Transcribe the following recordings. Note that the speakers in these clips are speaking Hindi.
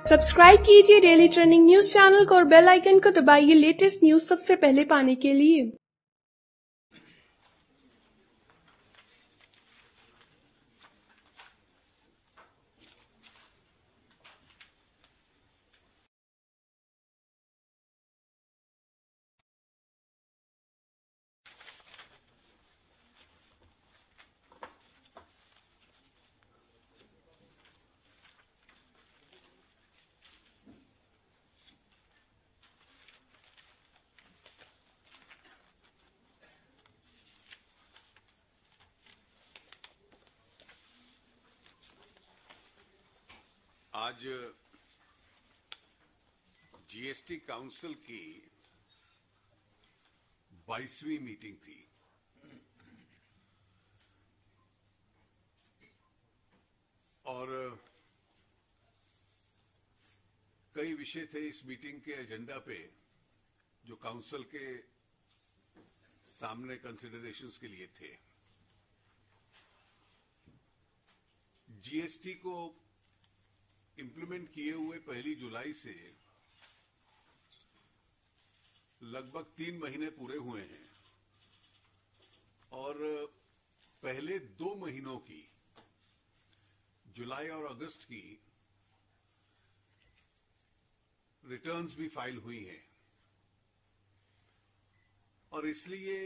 सब्सक्राइब कीजिए डेली ट्रेंडिंग न्यूज चैनल को और बेल आइकन को दबाइए लेटेस्ट न्यूज सबसे पहले पाने के लिए। आज जीएसटी काउंसिल की 22वीं मीटिंग थी और कई विषय थे इस मीटिंग के एजेंडा पे जो काउंसिल के सामने कंसिडरेशंस के लिए थे। जीएसटी को इंप्लीमेंट किए हुए 1 जुलाई से लगभग 3 महीने पूरे हुए हैं और पहले 2 महीनों की जुलाई और अगस्त की रिटर्न्स भी फाइल हुई हैं और इसलिए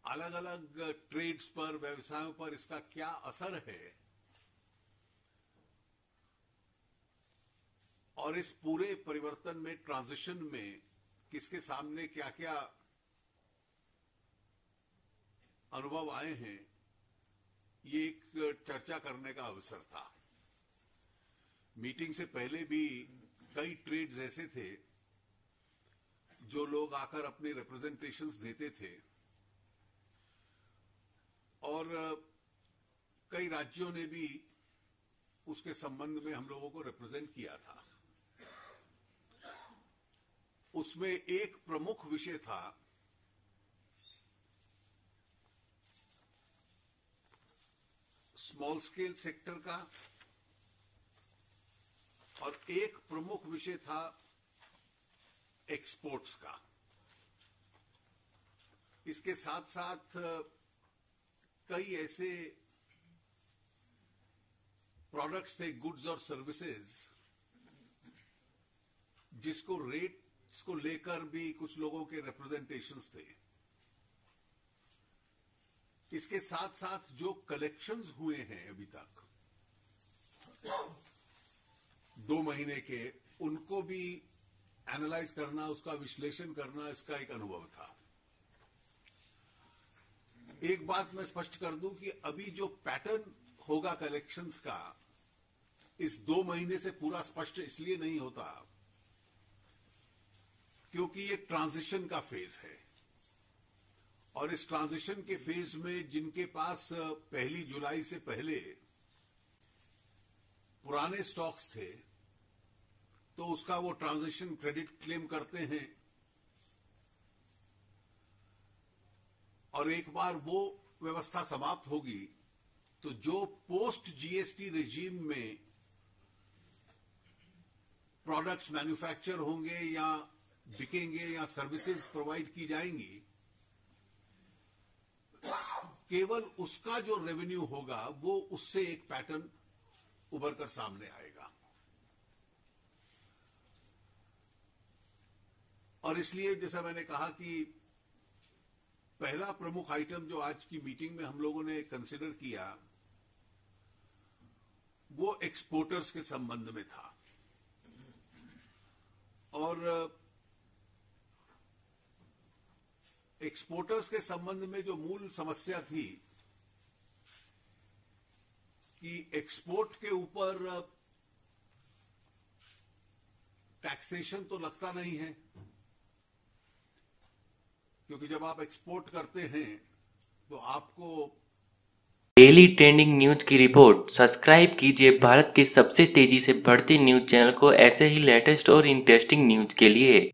अलग अलग ट्रेड्स पर, व्यवसायों पर इसका क्या असर है और इस पूरे परिवर्तन में, ट्रांजिशन में किसके सामने क्या क्या अनुभव आए हैं, ये एक चर्चा करने का अवसर था। मीटिंग से पहले भी कई ट्रेड्स ऐसे थे जो लोग आकर अपने रिप्रेजेंटेशंस देते थे और कई राज्यों ने भी उसके संबंध में हम लोगों को रिप्रेजेंट किया था। उसमें एक प्रमुख विषय था स्मॉल स्केल सेक्टर का और एक प्रमुख विषय था एक्सपोर्ट्स का। इसके साथ साथ कई ऐसे प्रोडक्ट्स थे, गुड्स और सर्विसेज, जिसको रेट्स को लेकर भी कुछ लोगों के रिप्रेजेंटेशंस थे। इसके साथ साथ जो कलेक्शंस हुए हैं अभी तक 2 महीने के, उनको भी एनालाइज करना, उसका विश्लेषण करना, इसका एक अनुभव था। एक बात मैं स्पष्ट कर दूं कि अभी जो पैटर्न होगा कलेक्शंस का, इस 2 महीने से पूरा स्पष्ट इसलिए नहीं होता क्योंकि ये ट्रांजिशन का फेज है और इस ट्रांजिशन के फेज में जिनके पास 1 जुलाई से पहले पुराने स्टॉक्स थे तो उसका वो ट्रांजिशन क्रेडिट क्लेम करते हैं और एक बार वो व्यवस्था समाप्त होगी तो जो पोस्ट जीएसटी रेजीम में प्रोडक्ट्स मैन्युफैक्चर होंगे या बिकेंगे या सर्विसेज प्रोवाइड की जाएंगी, केवल उसका जो रेवेन्यू होगा वो उससे एक पैटर्न उभर कर सामने आएगा। और इसलिए जैसा मैंने कहा कि पहला प्रमुख आइटम जो आज की मीटिंग में हम लोगों ने कंसिडर किया वो एक्सपोर्टर्स के संबंध में था और एक्सपोर्टर्स के संबंध में जो मूल समस्या थी कि एक्सपोर्ट के ऊपर टैक्सेशन तो लगता नहीं है, क्योंकि जब आप एक्सपोर्ट करते हैं तो आपको डेली ट्रेंडिंग न्यूज की रिपोर्ट। सब्सक्राइब कीजिए भारत के सबसे तेजी से बढ़ते न्यूज चैनल को ऐसे ही लेटेस्ट और इंटरेस्टिंग न्यूज के लिए।